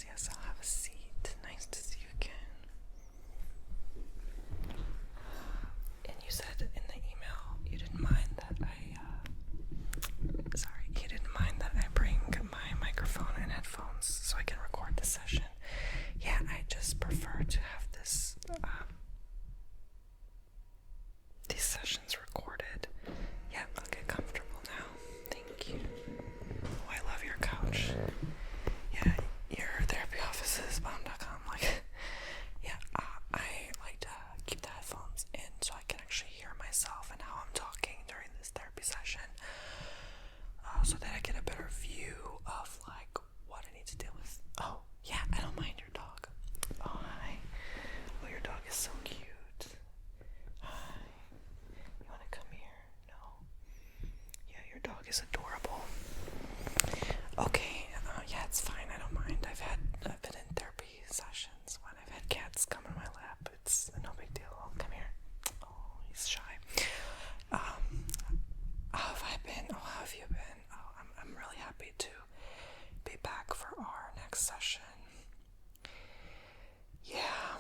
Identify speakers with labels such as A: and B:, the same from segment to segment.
A: Yes, I'll have a seat. Nice to see you again. And you said in the email you didn't mind that I bring my microphone and headphones so I can record the session. Yeah, I just prefer to have these sessions recorded. Yeah, I'll get comfortable now. Thank you. Oh, I love your couch. Yeah, your therapy office is bomb.com. I like to keep the headphones in so I can actually hear myself and how I'm talking during this therapy session, so that I get a better view of what I need to deal with. Oh, yeah, I don't mind your dog. Oh, hi. Oh, your dog is so cute. Hi. You want to come here? No. Yeah, your dog is adorable. Okay, yeah, it's fine. I don't mind. I've been in therapy sessions when I've had cats come in my lap. It's no big deal. Oh, come here. Oh, he's shy. How have I been? Oh, how have you been? Oh, I'm really happy to be back for our next session. Yeah.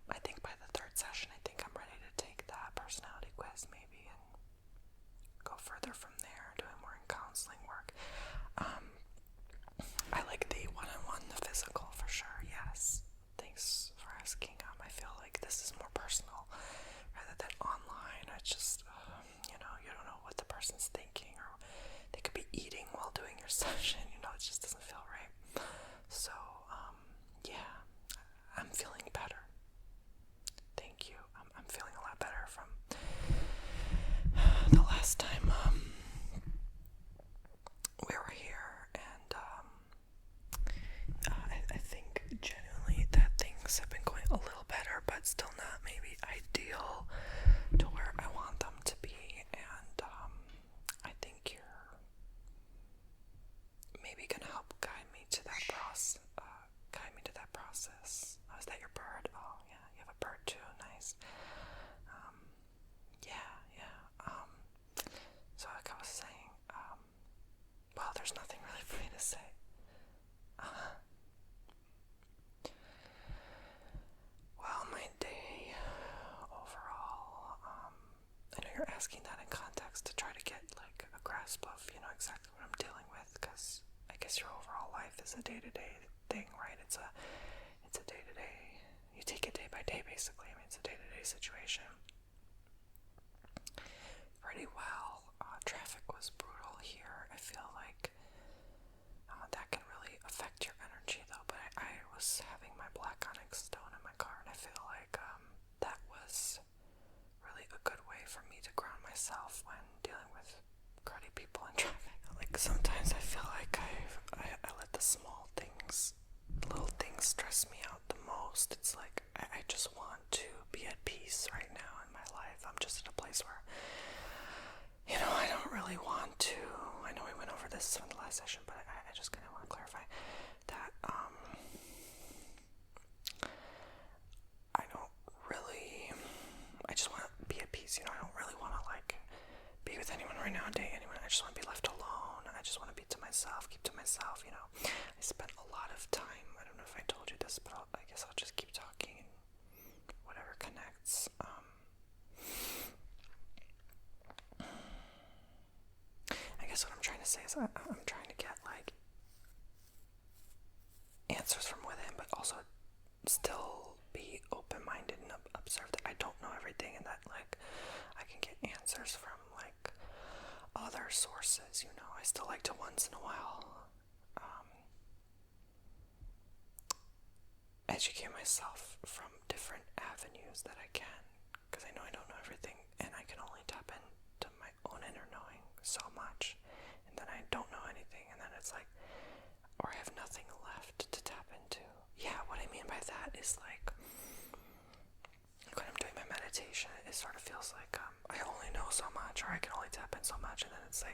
A: I think by the third session, I think I'm ready to take that personality quiz maybe and go further from there, doing more in counseling work. I like the one-on-one, the physical for sure, yes. Thanks for asking. I feel like this is more personal rather than online. It's just, you don't know what the person's thinking, or they could be eating while doing your session, it just doesn't feel right. So, yeah, I'm feeling better. Thank you. I'm feeling a lot better from the last time we were here, and I think genuinely that things have been going a little better, but still not maybe ideal to where I want them to be, and I think you're maybe gonna help guide me to that process. Oh, is that your bird? Oh, yeah, you have a bird too. Nice. So like I was saying, well, there's nothing really for me to say. Well, my day overall, I know you're asking that in context to try to get a grasp of, exactly what I'm dealing with, because I guess your overall life is a day-to-day thing, right? It's a day-to-day, you take it day by day, basically. It's a day-to-day situation. Pretty well. Traffic was brutal here. I feel like that can really affect your energy, though. But I was having my black onyx stone in my car, and I feel like that was really a good way for me to ground myself when dealing with cruddy people in traffic. Sometimes I feel like I let the little things stress me out the most. It's like I just want to be at peace right now in my life. I'm just at a place where I don't really want to. I know we went over this in the last session, but I just kind of want to clarify that I just want to be at peace. I don't really want to be with anyone right now, date anyone. I just want to be left alone. I just want to be to myself, keep to myself. I spent a lot of time. I don't know if I told you this, but I guess I'll just keep talking and whatever connects. I guess what I'm trying to say is I'm trying to get answers from within, but also still be open-minded and observe that I don't know everything, and that I can get answers from other sources. I still like to once in a while educate myself from different avenues that I can, because I know I don't know everything, and I can only tap into my own inner knowing so much, and then I don't know anything, and then it's or I have nothing left to tap into. Yeah, what I mean by that is when I'm doing my meditation, it sort of feels like I only know so much, or I can only tap in so much, and then it's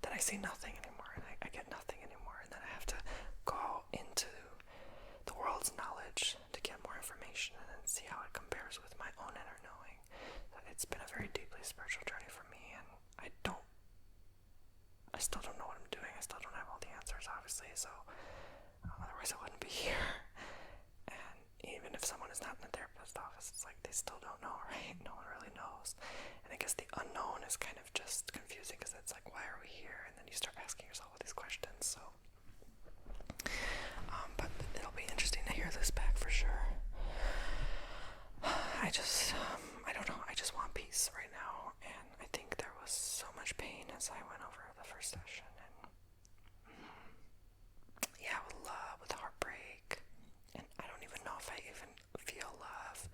A: then I see nothing anymore, and I get nothing anymore, and then I have to go into the world's knowledge to get more information and then see how it compares with my own inner knowing. It's been a very deeply spiritual journey for me, and I still don't know what I'm doing. I still don't have all the answers, obviously, so otherwise I wouldn't we here? And even if someone is not in the therapist office, it's like they still don't know, right? No one really knows. And I guess the unknown is kind of just confusing because it's like, why are we here? And then you start asking yourself all these questions. So, but it'll be interesting to hear this back for sure. I don't know. I just want peace right now, and I think there was so much pain as I went over the first session, and yeah, with love, with heartbreak, and I don't even know if I even feel love,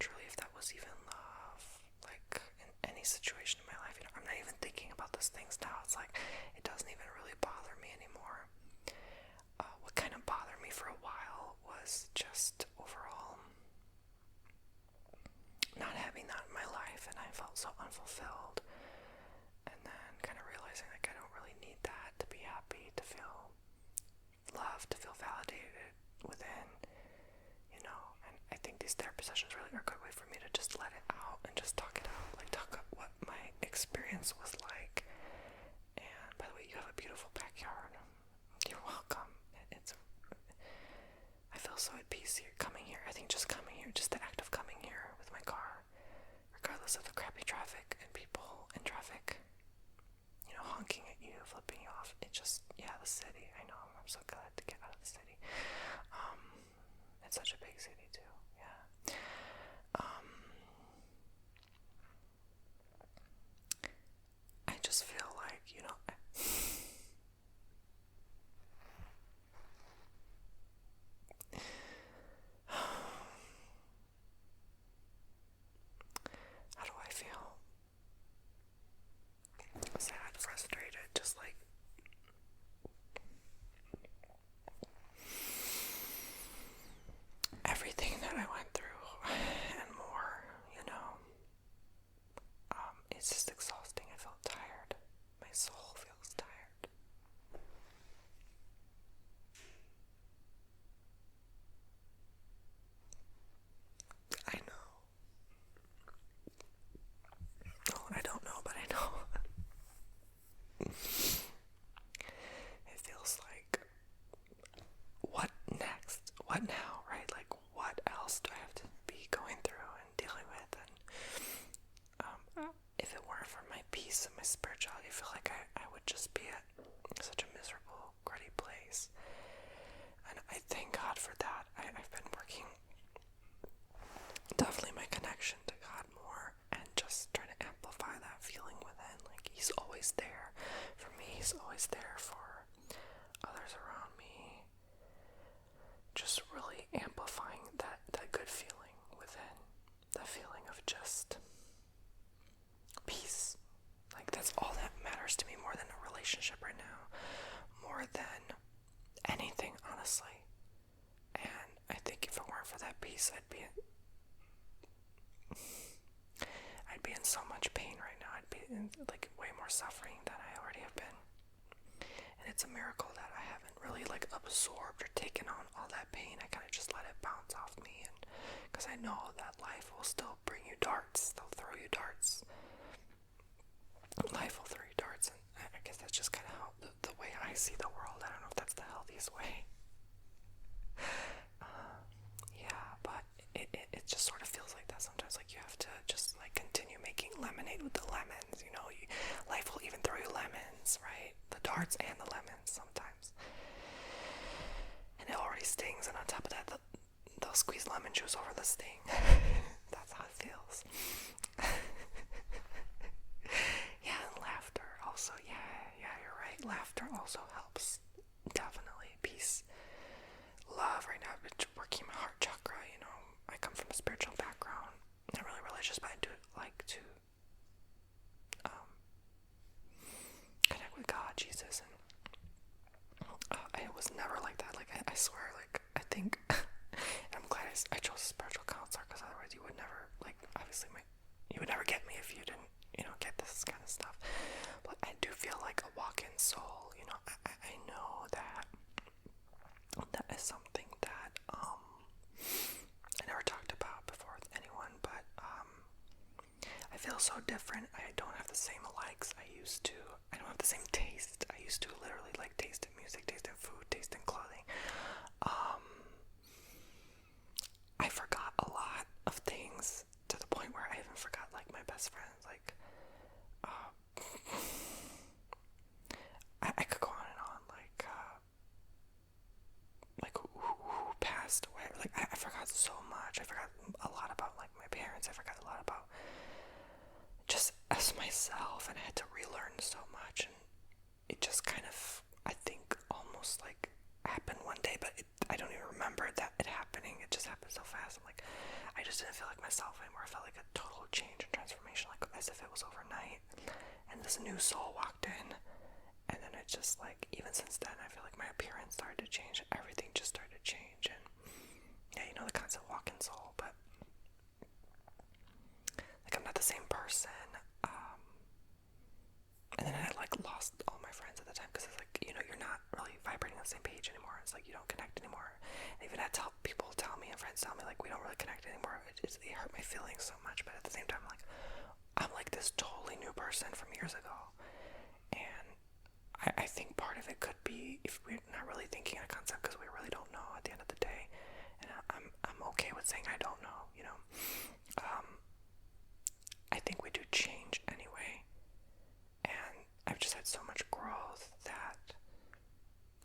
A: truly, if that was even love, like in any situation in my life. You know, I'm not even thinking about those things now. It's like it doesn't even really bother me anymore. What kind of bothered me for a while was just overall not having that in my life, and I felt so unfulfilled, and then kind of realizing like I don't really need that to be happy, to feel loved, to feel validated within, you know. And I think these therapy sessions really are a good way for me to just let it out and just talk it out, like talk about what my experience was like. And by the way, you have a beautiful backyard. You're welcome. I feel so at peace here, coming here. I think just coming here, just the act of coming here with my car, regardless of the crappy traffic and people in traffic, you know, honking at you, flipping you off. It just, yeah, the city. I know, I'm so glad to get out of the city. It's such a big city too, yeah. I just feel like, you know, how do I feel? Sad, frustrated, just like everything that I went through and more, you know. It's just exhausting. I felt tired. My soul feels tired. I know. Oh, I don't know, but I know. It feels like, what next? What now, right? Like, what else do I have to be going through and dealing with? And if it weren't for my peace and my spirituality, I feel like I would just be at such a miserable, gritty place. And I thank God for that. I've been working, definitely my connection to God more, and just trying to amplify that feeling within. Like, He's always there for me. He's always there for others around me. Just really amplifying that good feeling within. That feeling of just peace. Like, that's all that matters to me more than a relationship right now. More than anything, honestly. And I think if it weren't for that peace, I'd be in so much pain right now. I'd be in like way more suffering than I already have been. And it's a miracle that I haven't really like absorbed or taken on all that pain. I kind of just let it bounce off me, and because I know that life will still bring you darts. They'll throw you darts. Life will throw you darts, and I guess that's just kind of how the way I see the world. I don't know if that's the healthiest way. Yeah, but it just sort of feels like that sometimes. Like, you have to just like continue making lemonade with the lemons. You know, life will even throw you lemons, right? The darts and the lemons sometimes. And it already stings, and on top of that, they'll squeeze lemon juice over the sting. That's how it feels. Yeah, and laughter also. Yeah, you're right. Laughter also helps. Definitely. Peace. Love. Right now, I've been working my heart chakra. You know, I come from a spiritual background. Not really religious, but I do like to connect with God, Jesus, and I was never like that. Like, I swear, like, I think, and I'm glad I chose a spiritual counselor, because otherwise you would never, like, obviously you would never get me if you didn't, you know, get this kind of stuff. But I do feel like a walk-in soul, you know. I know that is something that I never talked about before with anyone, but I feel so different. I don't have the same likes I used to. I don't have the same taste. I used to literally like taste in music, taste in food, taste in clothing. of things to the point where I even forgot like my best friends. Like, I could go on and on. Like who passed away. Like I forgot so much. I forgot a lot about like my parents. I forgot a lot about just as myself, and I had to relearn so much. And it just kind of, I think, almost like happened one day, but I don't even remember that it happening. It just happened so fast. I'm like, I just didn't feel like myself anymore. I felt like a total change and transformation, like as if it was overnight. And this new soul walked in, and then it just like, even since then, I feel like my appearance started to change. Everything just started to change. And yeah, you know the concept walk-in soul, but like I'm not the same person. And then I had like lost all my friends at the time because it's like, you know, you're not really vibrating on the same page anymore. It's like you don't connect anymore. And even I tell people tell me and friends tell me like we don't really connect anymore. It hurt my feelings so much, but at the same time, like I'm like this totally new person from years ago. And I think part of it could be if we're not really thinking a concept because we really don't know at the end of the day. And I'm okay with saying I don't know, you know. I think we do change anyway. And I've just had so much growth that,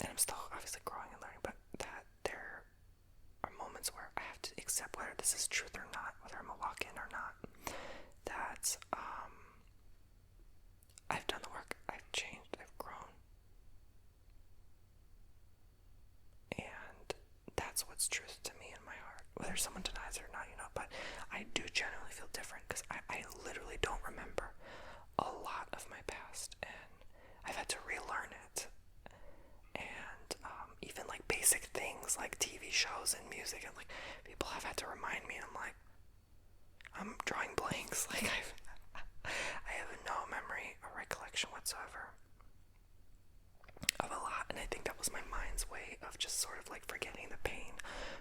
A: and I'm still obviously growing and learning, but that there are moments where I have to accept whether this is truth or not, whether I'm a walk-in or not, that I've done the work, I've changed, I've grown. And that's what's truth to me in my heart, whether someone denies it or not, you know, but I do genuinely feel different because I literally don't remember a lot of my past, and I've had to relearn it. And even like basic things like TV shows and music, and like people have had to remind me, and I'm like, I'm drawing blanks. Like I have no memory or recollection whatsoever of a lot. And I think that was my mind's way of just sort of like forgetting the pain,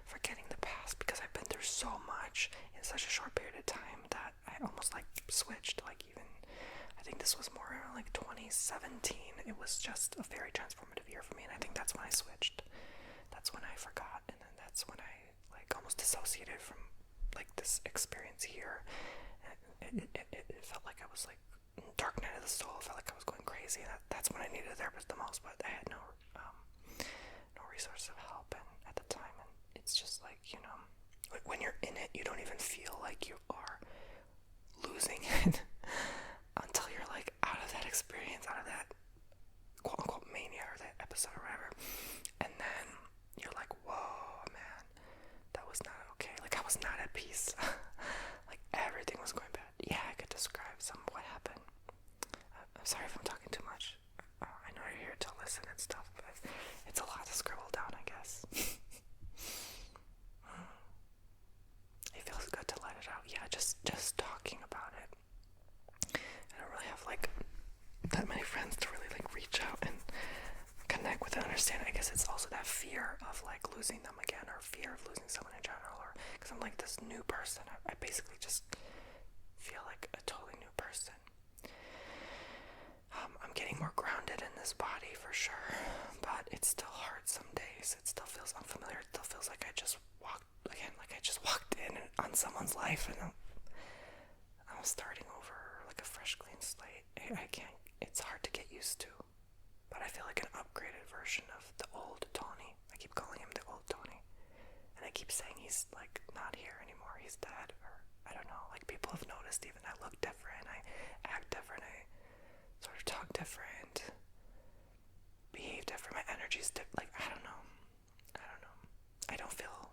A: forgetting the past, because I've been through so much in such a short period of time that I almost like switched. Like even I think this was more like 2017. It was just a very transformative year for me, and I think that's when I switched. That's when I forgot, and then that's when I like almost dissociated from like this experience here. And it felt like I was like dark night of the soul. It felt like I was going crazy. That's when I needed a therapist the most, but I had no resource of help and at the time. And it's just like, you know, when you're in it, you don't even feel like you are losing it until you're like out of that experience, out of that quote unquote mania or that episode or whatever. And then you're like, whoa, man, that was not okay. Like I was not at peace. Like everything was going bad. Yeah, I could describe some of what happened. I'm sorry if I'm talking too much. I know you're here to listen and stuff, but it's a lot to scribble down, I guess. It feels good to let it out. Yeah, just talking about it. I don't really have like that many friends to really like reach out and connect with and understand. I guess it's also that fear of like losing them again, or fear of losing someone in general, or because I'm like this new person. I basically just feel like a totally new person. I'm getting more grounded in this body for sure, but it's still hard some days. It still feels unfamiliar. It still feels like I just walked in on someone's life, and I'm starting over like a fresh, clean slate. I can't. It's hard to get used to, but I feel like an upgraded version of the old Tony. I keep calling him the old Tony, and I keep saying he's like not here anymore. He's dead, or I don't know. Like people have noticed. Even I look different. I act different. I sort of talk different, behave different. My energy's like I don't know. I don't feel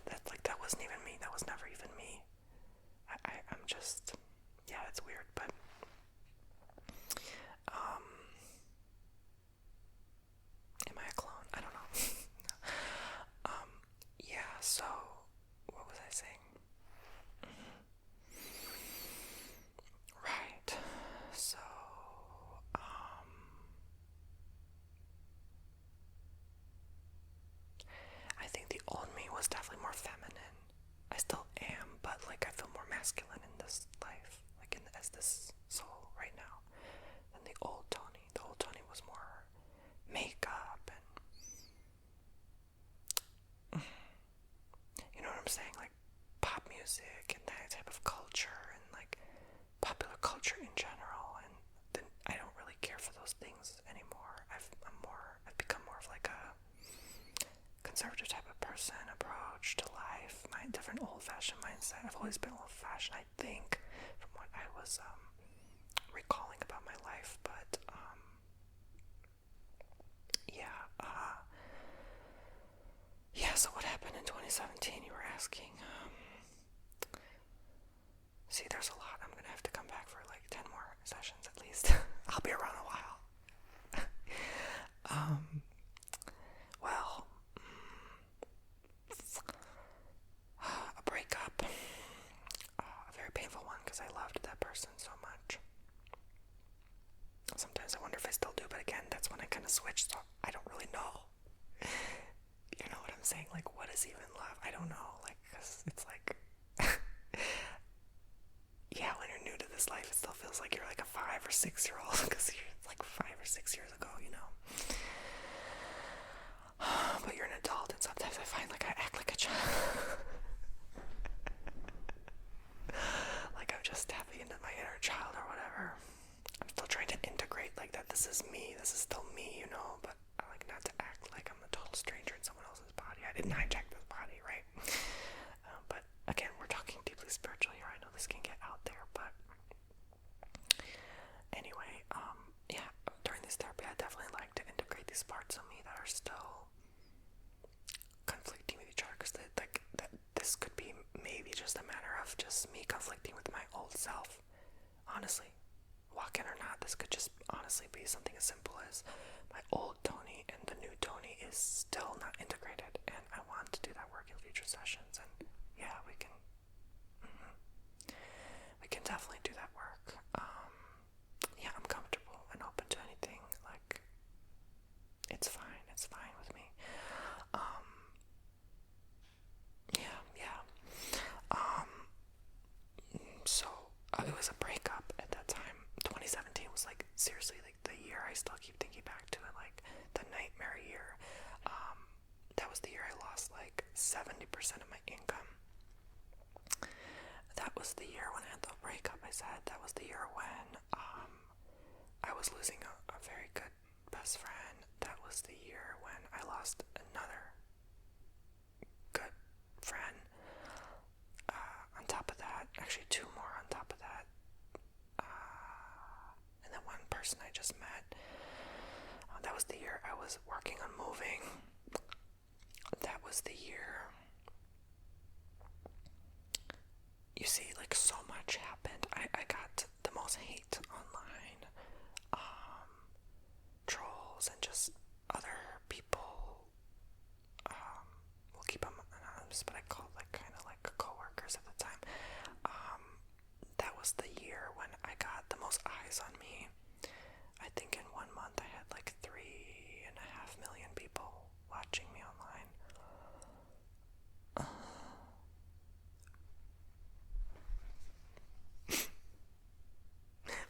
A: that like that wasn't even me. That was never even me. I'm just, yeah, it's weird, but am I a clone? I don't know. Yeah, so what was I saying? Right. So I think the old me was definitely more feminine. I still am, but like I feel more masculine in this life, like as this soul right now, than the old Tony. The old Tony was more makeup and you know what I'm saying, like pop music. music and that type of culture and like popular culture in general, and then I don't really care for those things anymore. I've become more of like a conservative type of person, approach to life, my different old-fashioned mindset. I've always been old-fashioned, I think, from what I was recalling about my life, but so what happened in 2017, you were asking? See, there's a lot. I'm gonna have to come back for like 10 more sessions at least. I'll be around a while. Well, a breakup, a very painful one because I loved that person so much. Sometimes I wonder if I still do, but again, that's when I kind of switched, so I don't really know. You know what I'm saying? Like, what is even love? I don't know. Like, 'cause it's like, yeah, when you're new to this life, it still feels like you're like a 5 or 6 year old because you're like 5 or 6 years ago, you know. But you're an adult, and sometimes I find like I act like a child. Like I'm just tapping into my inner child or whatever. I'm still trying to integrate like that this is me, this is still me, you know, but I like not to act like I'm a total stranger in someone else's body. I didn't hijack this body, right? But again, we're talking deeply spiritual here. I know this can get out there, but anyway, yeah, during this therapy, I definitely like to integrate these parts of me that are still conflicting with each other, because that this could be maybe just a matter of just me conflicting with my old self. Honestly, walk-in or not, this could just honestly be something as simple as my old Tony and the new Tony is still not integrated, and I want to do that work in future sessions. And yeah, we can definitely do that work. Yeah, I'm comfortable and open to anything. Like, it's fine with me. So it was a breakup at that time. 2017 was like seriously like the year I still keep thinking back to it, like the nightmare year. That was the year I lost like 70% of my income. That was the year when I had the breakup. I said that was the year when I was losing a very good best friend. That was the year when I lost another good friend. On top of that, actually 2 more on top of that, and then one person I just met. That was the year I was working on moving. That was the year. You see, like, so much happened. I got the most hate online. Trolls and just other people. We'll keep them anonymous, but I called like kind of like co-workers at the time. That was the year when I got the most eyes on me. I think in 1 month I had like 3.5 million people watching me online.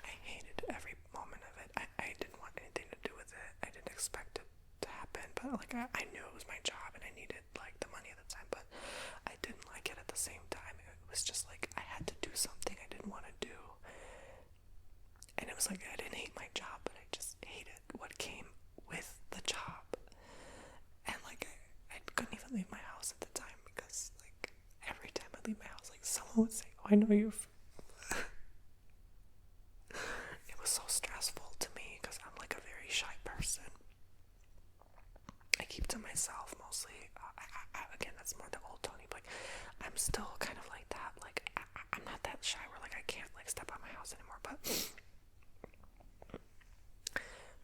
A: I hated every moment of it. I didn't want anything to do with it. I didn't expect it to happen, but like I knew it was my job and I needed like the money at the time, but I didn't like it at the same time. It was just like I had to do something I didn't want to do. And it was like I didn't hate my job, but I just hated what came with the job. And like I couldn't even leave my house at the time because like every time I leave my house, like someone would say, "Oh, I know you." It was so stressful to me because I'm like a very shy person. I keep to myself mostly. Again, that's more the old Tony, but like, I'm still kind of like that. Like I'm not that shy where like I can't like step out my house anymore, but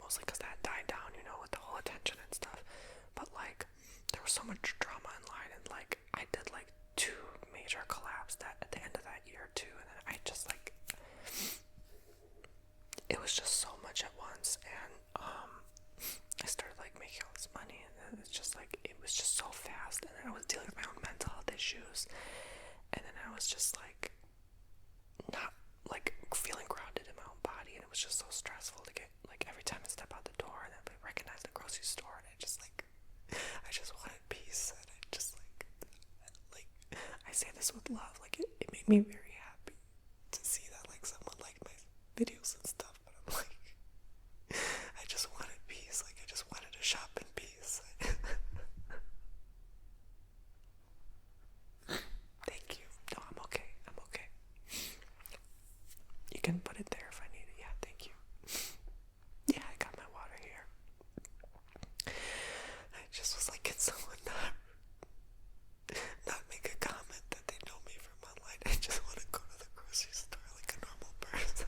A: mostly because that died down, you know, with the whole attention and stuff. But like there was so much drama online, and like I did like 2 major collabs that at the end of that year too, and then I just like it was just so much at once, and I started like making all this money, and then it's just like it was just so fast, and then I was dealing with my own mental health issues, and then I was just like not like feeling grounded in my own body, and it was just so stressful to get like every time I step out the door and I'd be recognized in the grocery store, and I just wanted peace, and I just like I say this with love, like make me very happy to see that like someone liked my videos and stuff, but I'm like, I just wanted peace. Like I just wanted to shop in peace. Thank you. No, I'm okay. I'm okay. You can put it there if I need it. Yeah, thank you. Yeah, I got my water here. I just was like, can someone not make a comment that they know me from online? I just want to go to the grocery store like a normal person.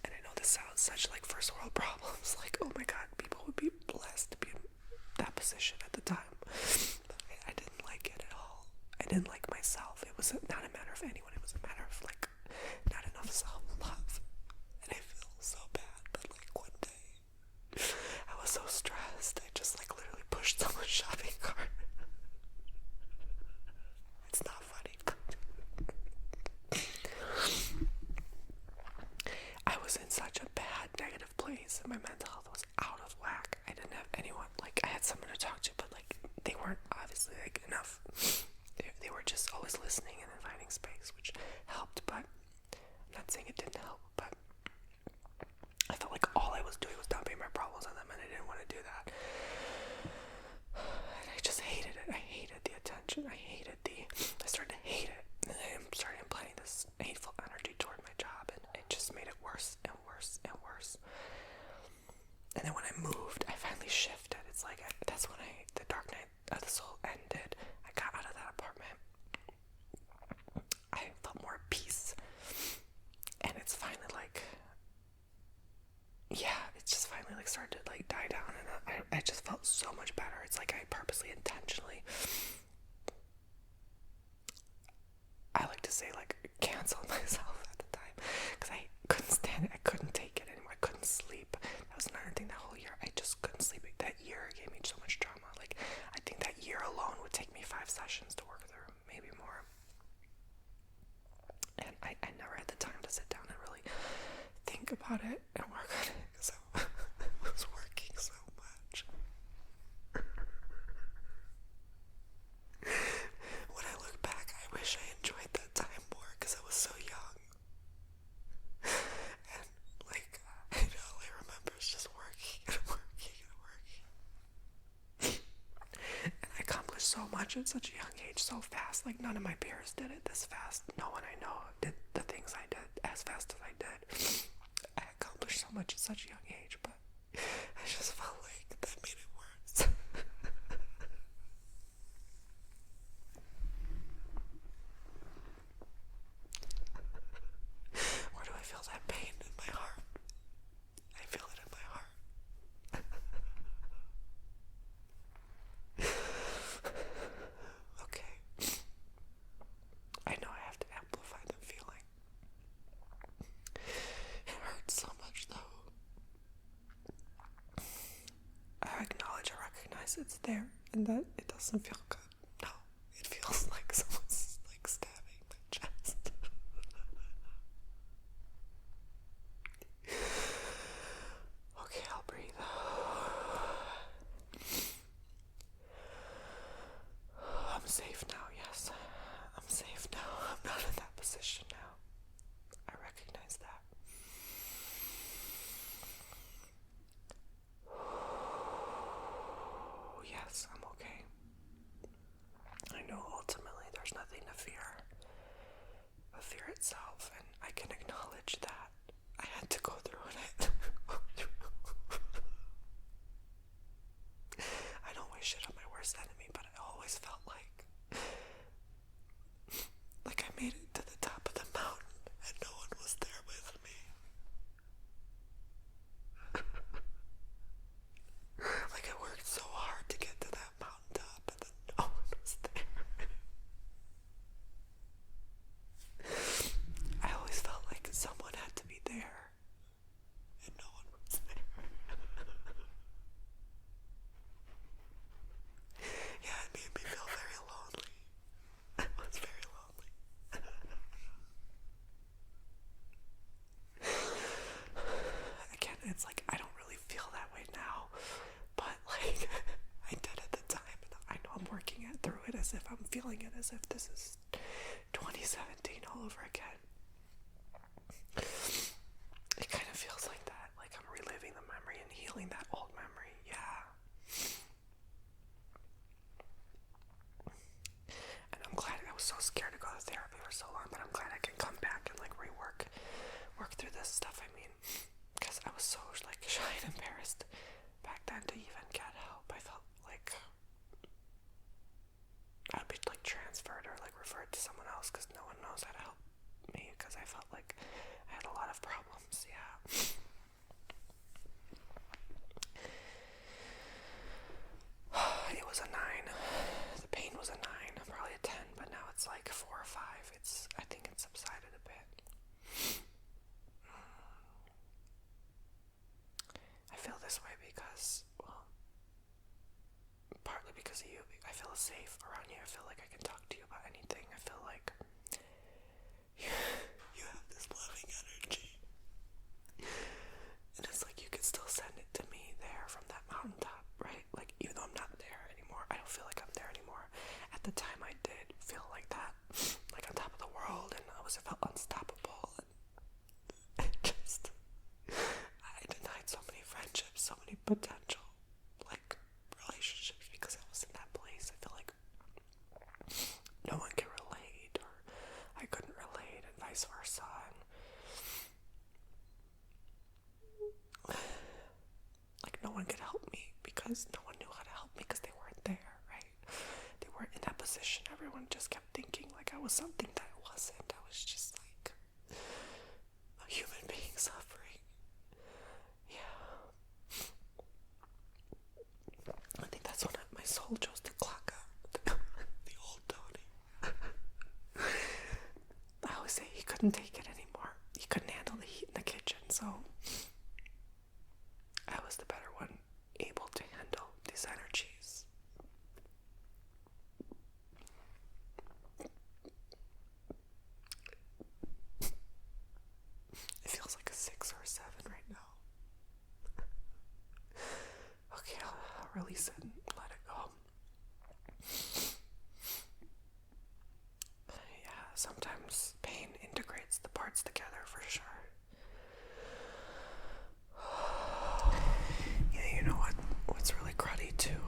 A: And I know this sounds such like first world problems, like oh my god, people would be blessed to be in that position at the time. But I didn't like it at all. I didn't like myself. It was not a matter of anyone, it was a matter of like not enough self-love. And I feel so bad, but like one day I was so stressed, I just like literally pushed someone's shopping cart. It's not funny, but I was in such a bad negative place and my mental health was out of whack. I didn't have anyone, like I had someone to talk to, but like they weren't obviously like enough. They were just always listening and inviting space, which helped, but I'm not saying it didn't help, but I felt like all I was doing was dumping my problems on them and I didn't want to do that. And I just hated it. I hated the attention. I started to hate it. And I started implying this hateful energy toward my job and it just made it worse and worse and worse. And then when I moved, I finally shifted. It's like, that's when the dark night of the soul ended. I got out of that apartment. I felt more peace. And it's finally like, yeah, it's just finally like started to like die down. And I just felt so much better. It's like I purposely, intentionally, I like to say like canceled myself at the time. Because I couldn't stand it. I couldn't take it anymore. I couldn't sleep. That was another thing that whole year. I just couldn't sleep. That year gave me so much trauma. Like I think that year alone would take me 5 sessions to work through, maybe more. And I never had the time to sit down and really think about it and work on it because I was working so much. When I look back, I wish I enjoyed that time more because I was so young. And like, all I remember is just working and working and working. And I accomplished so much at such a young age, so fast. Like none of my peers did it this fast. No one I know did the things I did as fast as I did. I accomplished so much at such a young age, but I just felt like that made it worse. Where do I feel that pain in my heart? I feel it in my heart. Okay. I know I have to amplify the feeling. It hurts so much though. I acknowledge, I recognize it's there and that it doesn't feel good. No, it feels like someone's like stabbing my chest. Okay, I'll breathe. I'm safe now, yes. I'm safe now. I'm not in that position now. I recognize that. Yes, I'm okay. I know ultimately there's nothing to fear but fear itself, and I can acknowledge that I had to go through it. I don't wish it on my worst enemy, but I always felt like I made it to the top of the mountain and no one was there with me. Like I worked so hard to get to that mountaintop and then no one was there. I always felt like someone had to be there and no one was there. Yeah, it made me feel very as if this is 2017 all over again. It kind of feels like that, like I'm reliving the memory and healing that old memory, yeah. And I'm glad. I was so scared to go to therapy for so long, but I'm glad I can come back and like work through this stuff. I mean, because I was so like shy and embarrassed back then to even get help. I felt like I'd be like transferred or like referred to someone else because no one knows how to help me, because I felt like I had a lot of problems. Yeah. It was a 9. The pain was a 9, probably a 10, but now it's like 4 or 5. I think it subsided a bit. I feel this way because, well, partly because of you. I feel safe around you. I feel like I can talk to you about anything. I feel like you have this loving energy. And it's like you can still send it to me there from that mountaintop, right? Like, even though I'm not there anymore, I don't feel like I'm there anymore. At the time I did feel like that, like on top of the world, and I felt unstoppable. And I denied so many friendships, so many potential, like, relationships because I was in that place. I feel like no one can relate, or I couldn't relate, and vice versa. And like, no one could help me because no one knew how to help me because they weren't there, right? They weren't in that position. Everyone just kept thinking like I was something that I wasn't. I was just like a human being suffering. Yeah. I think that's when my soul chose to clock out. The old Tony. I always say he couldn't take it anymore. He couldn't handle the heat in the kitchen, so I was the better one, able to handle these energies. It feels like a 6 or a 7 right now. Okay, I'll release it and let it go. Yeah, sometimes pain integrates the parts together for sure. Yeah, you know what's really cruddy too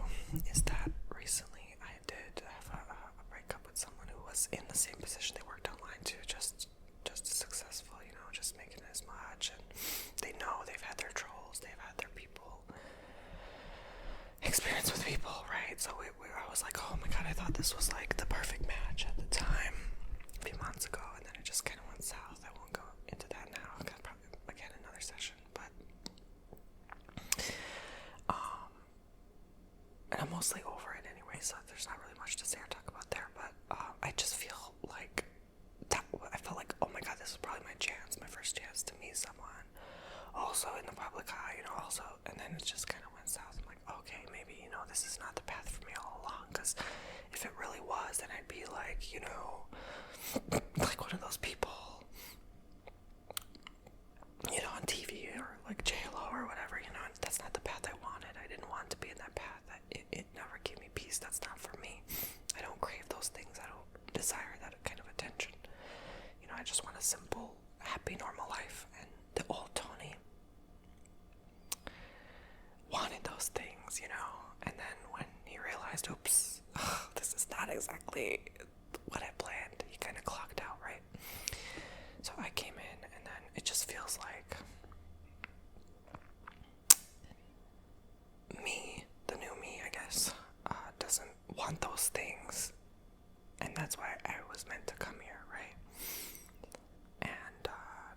A: is that recently I did have a breakup with someone who was in the same position. They worked online too, just as successful, you know, just making as much, and they know they've had their trolls, they've had their people experience with people, right? So I was like, oh my god, I thought this was like the perfect match at the time, a few months ago, and then it just kind of went south. I won't go into that now. I got probably again another session, but and I'm mostly over it anyway, so there's not really much to say or talk about there, but I just feel like I felt like, oh my god, this is probably my chance, my first chance to meet someone also in the public eye, you know, also, and then it just kind of went south. I'm like, okay, maybe, you know, this is not the path for me all along, because if it really was, then I'd be like, you know, like one of those people, you know, on TV or like J-Lo or whatever, you know. That's not the path I wanted. I didn't want to be in that path. It never gave me peace. That's not for me. I don't crave those things. I don't desire that kind of attention. You know, I just want a simple, happy, normal life. And the old Tony wanted those things, you know. And then when he realized, oops, this is not exactly what I planned, he kind of clocked out, right? So I came in, and then it just feels like me, the new me, I guess, doesn't want those things, and that's why I was meant to come here, right? And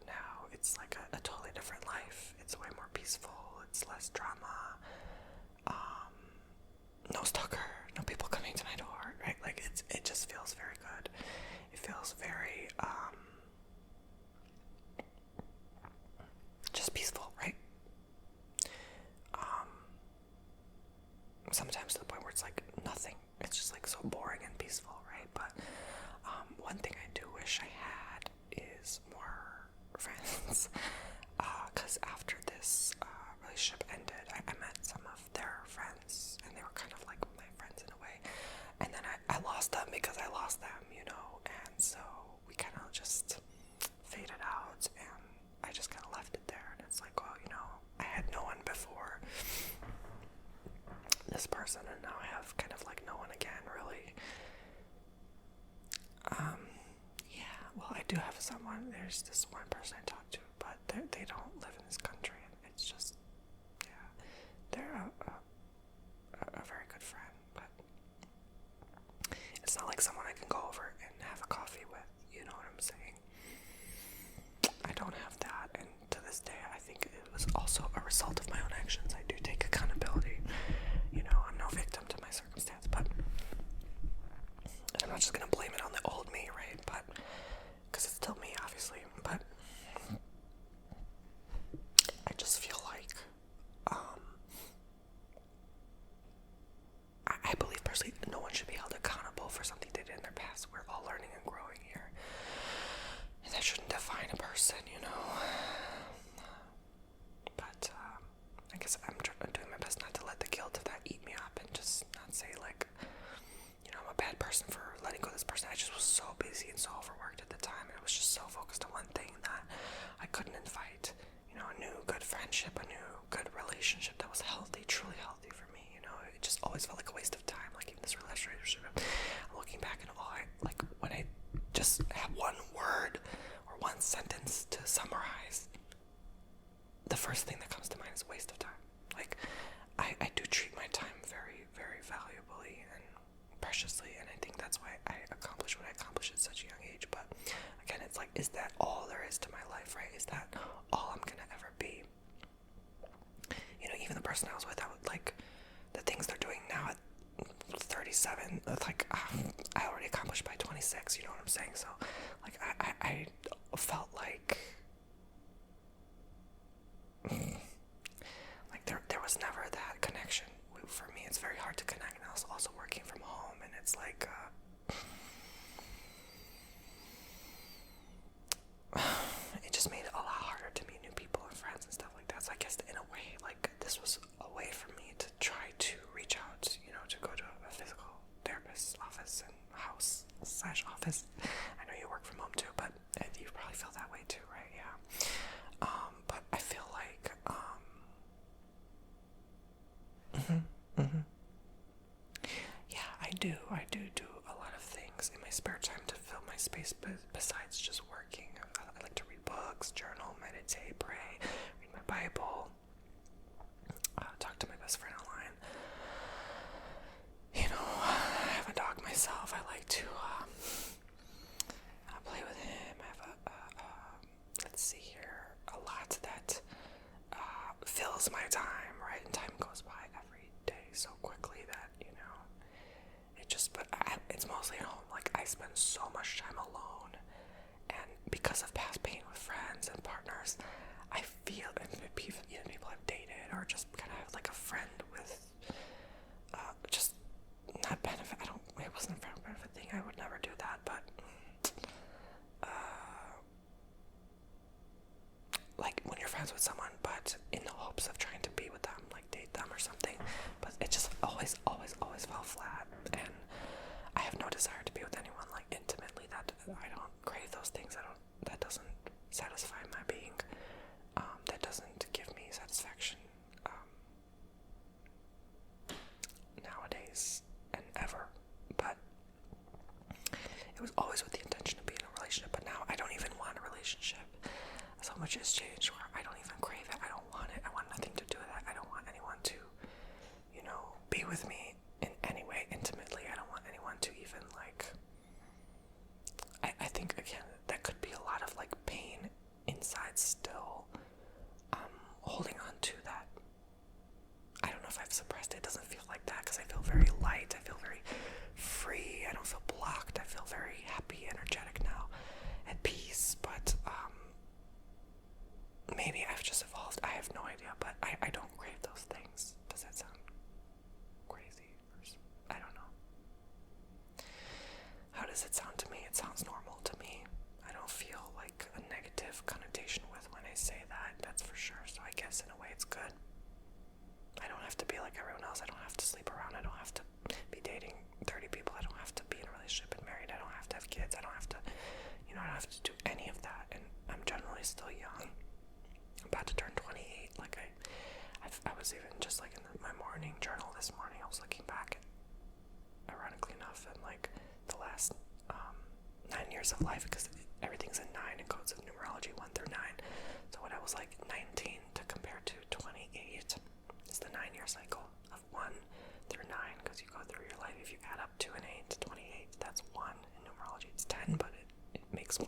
A: now it's like a totally different life. It's way more peaceful. It's less drama. No stalker. No people coming to my door, right? Like it just feels very good. It feels very just peaceful, right? Sometimes to the point where it's like nothing. It's just like so boring and peaceful, right? But one thing I do wish I had is more friends. Because after this relationship ended, I met some of their friends, and they were kind of like my friends in a way. And then I lost them because I lost lost them, you know, and so we kind of just faded out, and I just kind of left it there. And it's like, well, you know, I had no one before this person, and now I have kind of like no one again, really. Yeah, well, I do have someone. There's this one person I talk to, but they don't live in this country, and it's just, yeah, they're a very good friend, but it's not like someone I can go over and have a coffee with, you know what I'm saying? I don't have that, and to this day, I think it was also a result of my own actions. I do take accountability, you know, I'm no victim to my circumstance, but I'm not just gonna blame it on the old me, right? But because it's still me, obviously. But I just feel like I believe personally no one should be held accountable for something they did in their past. We're all learning and growing here, and that shouldn't define a person, you know. But I guess I'm doing my best not to let the guilt of that eat me up, and just not say like, you know, I'm a bad person for letting go of this person. I just was so busy and so overworked at the time, and I was just so focused on one thing that I couldn't invite, you know, a new good friendship, a new good relationship that was healthy, truly healthy for me. You know, it just always felt like a waste of time. Like even this relationship, looking back and all, like when I just have one word or one sentence to summarize, the first thing that comes to mind is waste of time. Like I do treat my time very, very valuably and preciously, and I think that's why I accomplished what I accomplished at such a young age. But again, it's like, is that all there is to my life, right? Is that all I'm gonna ever be? You know, even the person I was with, I would like the things they're doing now at 37, like I already accomplished by 26, you know what I'm saying? So like I felt like there was never that connection. For me, it's very hard to connect, and I was also working from home, and it's like it just made it a lot harder to meet new people and friends and stuff like that. So I guess in a way, like, this was a way for me to try to reach out, you know, to go to a physical therapist's office and house/office. I know you work from home too, but you probably feel that way too, right? Yeah. But I feel like yeah, I do a lot of things in my spare time to fill my space besides just working. I like to read books, journal, meditate, pray, read my Bible, talk to my best friend online. You know, I have a dog myself. I like to play with him. I have let's see here, a lot that fills my time, right? And time goes by every day so quickly that, you know, but it's mostly at home. Like, I spend so much time alone, and because of past pain with friends and partners, I feel, and even people I've dated, or just kind of have like a friend with just not benefit. It wasn't a friend benefit thing. I would never do that, but like when you're friends with someone, but in the hopes of trying to be with them, like date them or something, but it just always fell flat, and I have no desire to be with anyone like intimately. That I don't crave those things. That doesn't satisfy my being. That doesn't give me satisfaction nowadays and ever. But it was always with the intention of being in a relationship. But now I don't even want a relationship. So much has changed where I don't even crave it. I don't want it. I want nothing to do with it. I don't want anyone to, you know, be with me in any way intimately. I don't want anyone to even like, I think again that could be a lot of like pain inside still, holding on to that. I don't know if I've suppressed it. It doesn't feel like that because I feel very light. I feel very free. I don't feel blocked. I feel very happy, energetic now, at peace. But maybe I've just evolved. I have no idea, but I don't crave those things. Does that sound crazy? I don't know. How does it sound to me? It sounds normal to me. I don't feel like a negative connotation with when I say that, that's for sure. So I guess in a way it's good. I don't have to be like everyone else. I don't have to sleep around. I don't have to be dating 30 people. I don't have to be in a relationship and married. I don't have to do any of that, and I'm generally still young. I'm about to turn 28. Like I was even just like in my morning journal this morning, I was looking back at, ironically enough, at like the last 9 years of life, because everything's in 9 in codes of numerology, 1 through 9. So when I was like 19 to compare to 28 is the 9-year cycle of 1 through 9, because you go through your life. If you add up 2 and 8 to 28, that's 1 in numerology. It's 10, but it makes 1.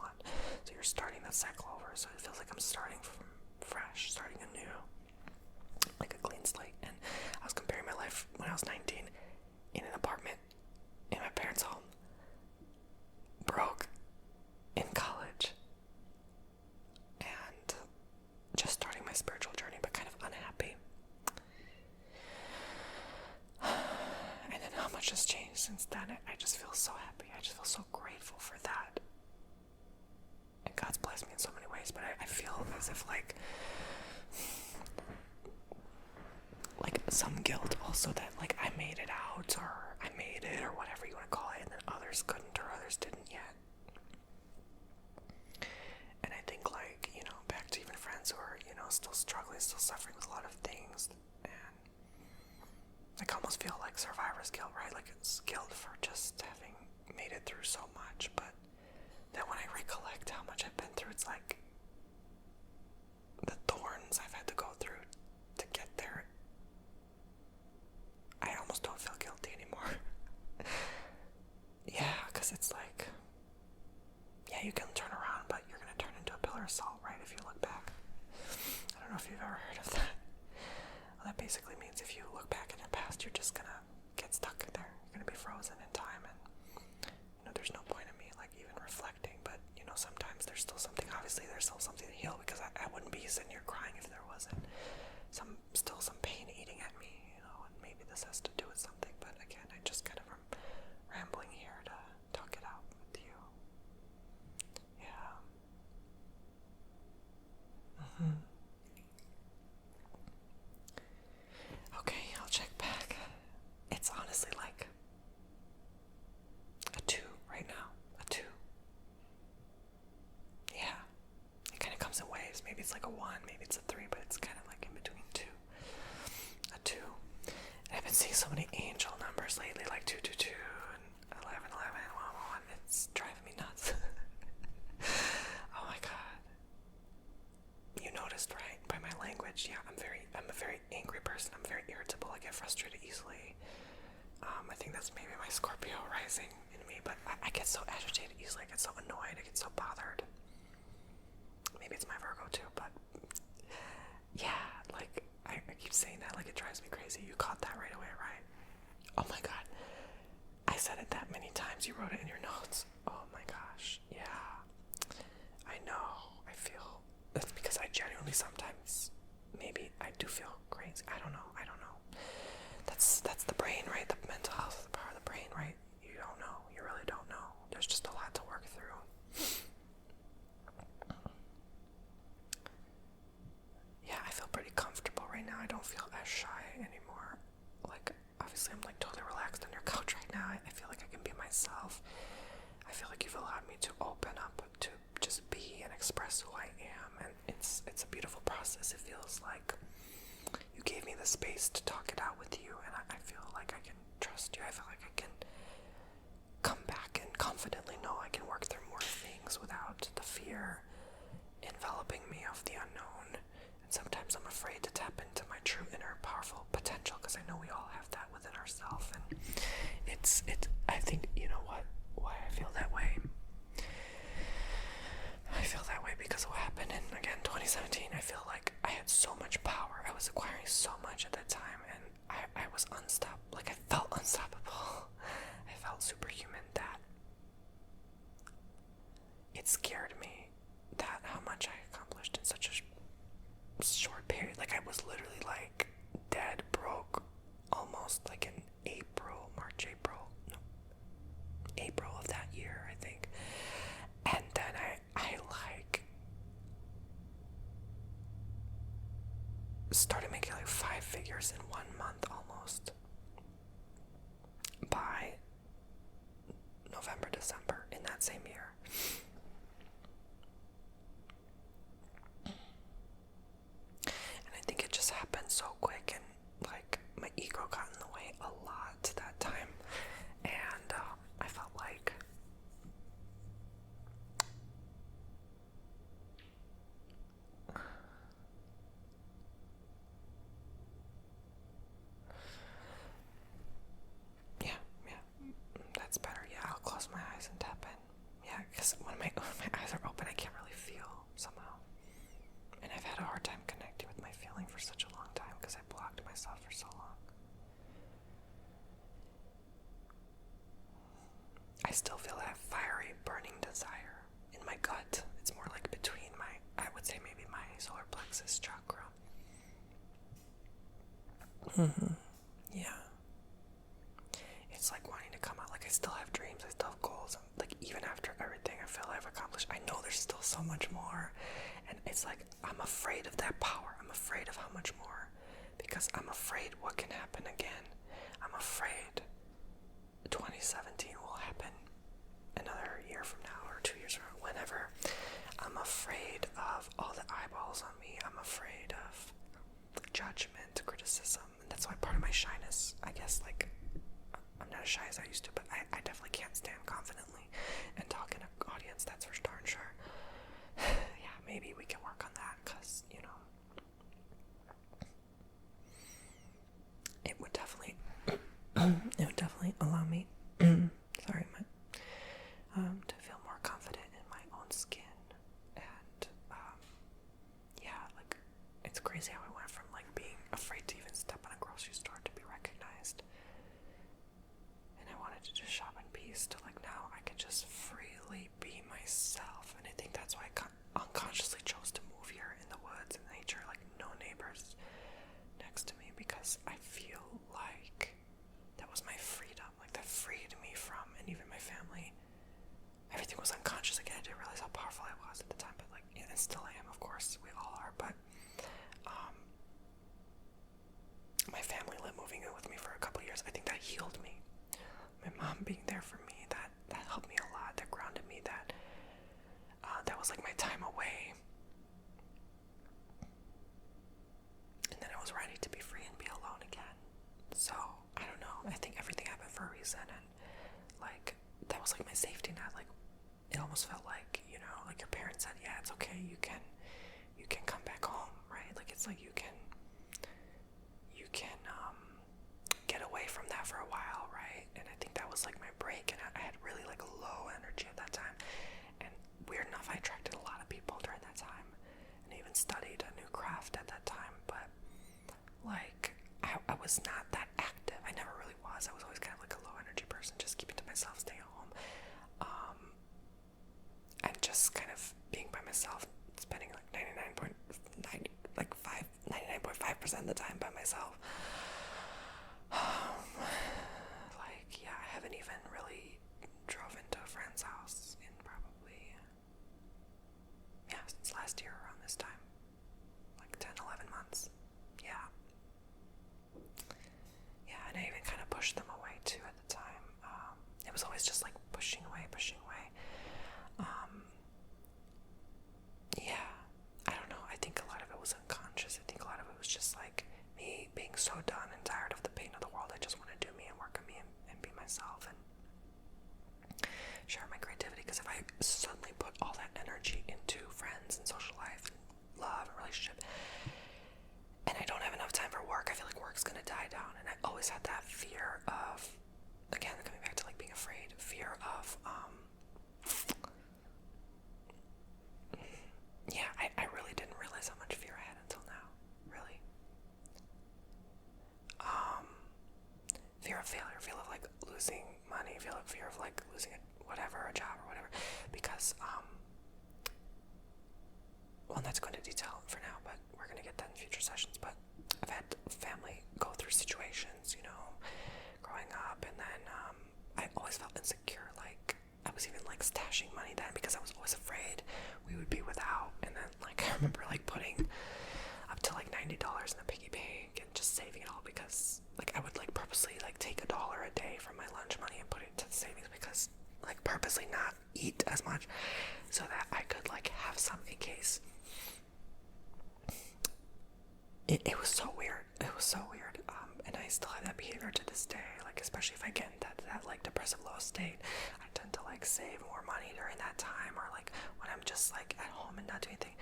A: So you're starting that cycle over. So it feels like I'm starting from fresh, starting anew, like a clean slate. And I was comparing my life when I was 19 in an apartment in my parents' home, broke in college, and just starting my spiritual journey, but kind of unhappy. And then how much has changed since then. I just feel so happy. I just feel so grateful for that. And God's blessed me in so many ways, but I feel as if like some guilt also that like I made it out, or I made it, or whatever you want to call it, and then others couldn't, or others didn't yet. And I think like, back to even friends who are, still struggling, still suffering with a lot of things, and like almost feel like survivor's guilt, right? Like it's guilt for just having made it through so much. But then when I recollect how much I've been through, it's like the thorns I've had to go through to get there, I almost don't feel guilty anymore. Yeah, because it's like, yeah, you can turn around, but you're going to turn into a pillar of salt, right, if you look back. I don't know if you've ever heard of that. Well, that basically means if you look back in your past, you're just going to get stuck there. You're going to be frozen in time, and, there's no point in me, like, even reflecting, but, sometimes there's still something, obviously there's still something to heal, because I wouldn't be sitting here crying if there wasn't still some pain eating at me, and maybe this has to do with something, but again, I just kind of am rambling here to talk it out with you. Yeah. Okay, I'll check back. It's honestly like a 2 right now. A 2. Yeah. It kind of comes in waves. Maybe it's like a 1, maybe it's a 3, but it's kind of like in between 2. A 2. And I've been seeing so many angel numbers lately, like 222 and 1111 and 111. It's driving me nuts. Oh my god. You noticed, right? By my language. Yeah, I'm a very angry person. I'm very irritable. I get frustrated easily. I think that's maybe my Scorpio rising in me, but I get so agitated easily. I get so annoyed. I get so bothered. Maybe it's my Virgo too, but yeah, like I keep saying that like it drives me crazy. You caught that right away, right? Oh my god. I said it that many times. You wrote it in your notes. Oh my gosh. Yeah. I know. I feel that's because I genuinely sometimes maybe I do feel crazy. I don't know. That's the brain, right? The mental health, the power of the brain, right? You don't know. You really don't know. There's just a lot to work through. Yeah, I feel pretty comfortable right now. I don't feel as shy anymore. Like, obviously I'm like totally relaxed on your couch right now. I feel like I can be myself. I feel like you've allowed me to open up, to just be and express who I am, and it's a beautiful process. It feels like you gave me the space to talk it out with you, and I feel like I can trust you. I feel like I can come back and confidently know I can work through more things without the fear enveloping me of the unknown. And sometimes I'm afraid to tap into my true inner powerful potential, because I know we all have that within ourselves, and I think, you know what, why I feel that way. I feel that way because of what happened in, again, 2017. I feel like I had so much power. I was acquiring so much at that time, and I was unstoppable. Like, I felt unstoppable. I felt superhuman. That it scared me that how much I accomplished in such a short period. Like, I was literally like dead broke almost like in April of that year, I think. And then I like started making like 5 figures in 1 month almost by November, December in that same year. still feel that fiery, burning desire in my gut. It's more like between I would say maybe my solar plexus chakra. Yeah. It's like wanting to come out. Like, I still have dreams, I still have goals. Like, even after everything I feel I've accomplished, I know there's still so much more. And it's like, I'm afraid of that power. I'm afraid of how much more. Because I'm afraid what can happen again. I'm afraid 2017 will happen another year from now or 2 years from now, whenever. I'm afraid of all the eyeballs on me. I'm afraid of judgment, criticism. And that's why part of my shyness, I guess, like, I'm not as shy as I used to, but I definitely can't stand confidently and talk in an audience, that's for darn sure. Yeah, maybe we can work on that, because, you know, it would definitely allow me sorry, to feel more confident in my own skin. And yeah, like, it's crazy how I went from like being afraid to even step in a grocery store to be recognized, and I wanted to just shop in peace, to like now I could just freely be myself. And I think that's why I unconsciously chose to move here in the woods, in nature, like no neighbors next to me, because I feel like that was my freedom. Like, that freed me from, and even my family, everything was unconscious. Again, I didn't realize how powerful I was at the time, but like, yeah, and still I am, of course, we all are. But my family lived moving in with me for a couple of years. I think that healed me. My mom being there for me, that helped me a lot. That grounded me. That was like my time away. And then I was ready to be free and be alone again. So I don't know. I think everything happened for a reason, and like, that was like my safety net. Like, it almost felt like, you know, like your parents said, yeah, it's okay, you can come back home, right? Like, it's like you can get away from that for a while, right? And I think that was like my break, and I had really like a low energy at that time. And weird enough, I attracted a lot of people during that time, and I even studied a new craft at that time. But like, I was not that active. I never really was. I was always kind of like a low energy person, just keeping to myself, staying at home, and just kind of being by myself, spending like 99.5% of the time by myself. Like, yeah, I haven't even really drove into a friend's house in probably, since last year around this time, like 10-11 months. Yeah, and I even kind of pushed them away too at the time. It was always just like pushing away. Yeah, I don't know. I think a lot of it was unconscious. I think a lot of it was just like me being so done and tired of the pain of the world. I just want to do me and work on me and be myself and share my creativity. Because if I suddenly put all that energy into friends and social life and love and relationship, and I don't have enough time for work, I feel like work's gonna die down. And I always had that fear of, again, coming back to like being afraid, fear of I really didn't realize how much fear I had until now. Really. Fear of failure, fear of like losing money, fear of like losing a job or whatever. Because well, that's going to detail for now, but we're going to get that in future sessions. But I've had family go through situations, you know, growing up, and then I always felt insecure. Like, I was even like stashing money then, because I was always afraid we would be without. And then like, I remember like putting up to like $90 in the piggy bank and just saving it all, because like I would like purposely like take $1 a day from my lunch money and put it into the savings, because like purposely not eat as much so that I could like have some in case. It was so weird. And I still have that behavior to this day. Like, especially if I get into that like depressive low state, I tend to like save more money during that time, or like when I'm just like at home and not doing anything,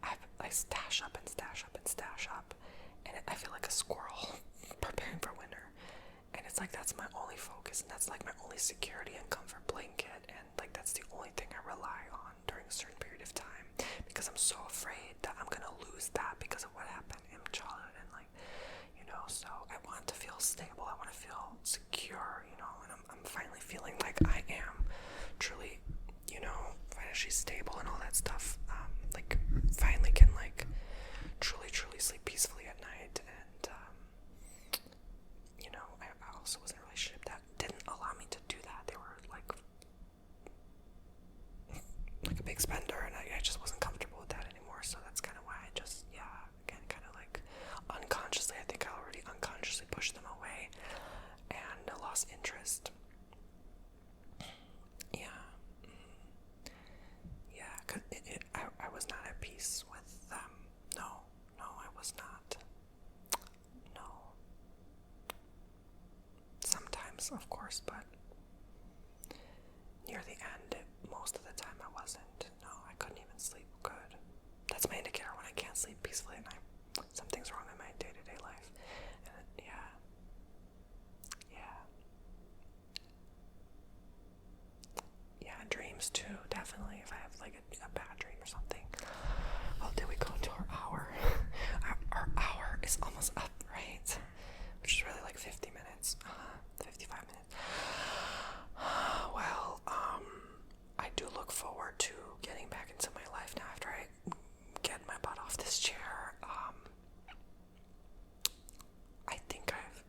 A: I stash up, and I feel like a squirrel preparing for winter. And it's like, that's my only focus, and that's like my only security and comfort blanket, and like that's the only thing I rely on during a certain period of time, because I'm so afraid that I'm gonna lose that because of what happened in childhood. And like, you know, so I want to feel stable, I want to feel secure, you know, and I'm finally feeling like I am financially stable and all that stuff, like finally can like truly sleep peacefully at night. And you know, I also was in a relationship that didn't allow me to do that. They were like a big spender, and I just wasn't comfortable with that anymore. So that's kind of why I just, again, kind of like unconsciously, I think I already unconsciously pushed them away and lost interest. Cause I was not at peace with them. No, I was not. No. Sometimes, of course, but near the end, most of the time I wasn't. No, I couldn't even sleep good. That's my indicator when I can't sleep peacefully at night. Something's wrong in my day-to-day life. And dreams too, definitely. If I have like a bad dream or something. Well, did we go to our hour? Our hour is almost up, right? Which is really like 50 minutes, 55 minutes. Well, I do look forward to getting back into my life now after I get my butt off this chair. I think I've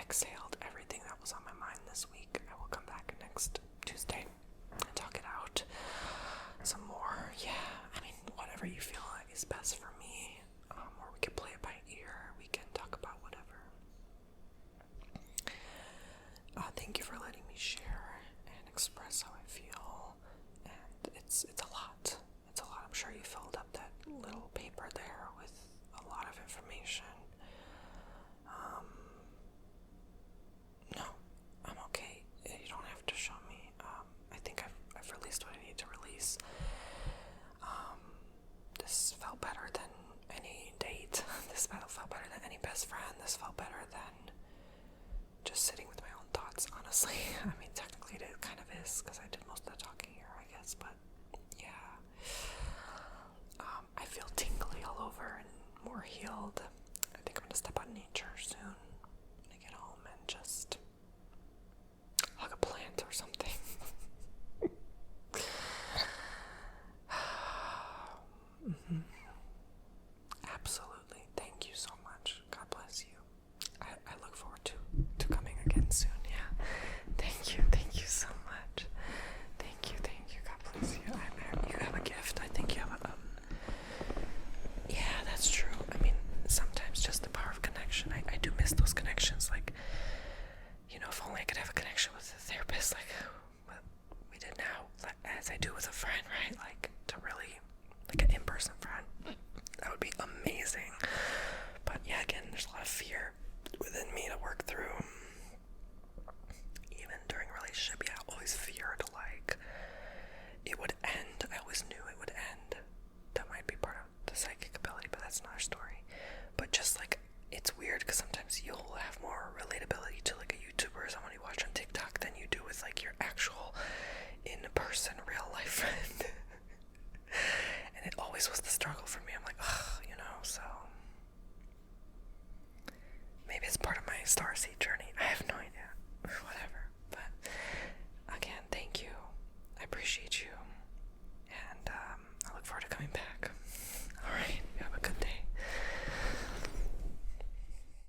A: exhaled everything that was on my mind this week. I will come back next Tuesday and talk it out some more. I mean, whatever you feel like is best for me, or we can play it by ear. We can talk about whatever. Thank you for letting me share and express how I feel. And it's a lot. It's a lot. I'm sure you filled up that little paper there with a lot of information. No, I'm okay. You don't have to show me. I think I've released what I need to release. This felt better than any date. This felt better than any best friend. This felt better than just sitting with my own thoughts, honestly. I mean, technically it kind of is, because I did most of the talking here, I guess, but I feel tingly all over and more healed. I think I'm gonna step out in nature soon when I get home and just hug a plant or something. Absolutely. Thank you so much. God bless you. I look forward to coming again soon. Thank you so much. Thank you. God bless you. You have a gift. I think you have a that's true. I mean, sometimes just the power of connection. I do miss those connections. Like, you know, if only I could have a connection with a therapist, like what we did now, like, as I do with a friend, right? Like, to really, like an in-person friend. That would be amazing. But again, there's a lot of fear within me to work through. Even during a relationship, I always feared, like, it would end. I always knew it would end. That might be part of the psychic ability, but that's another story. But just like, it's weird because sometimes you'll have more relatability to like a YouTuber or someone you watch on TikTok than you do with like your actual in-person real life friend. And it always was the struggle for me. I'm like, you know, so maybe it's part of my starseed journey. I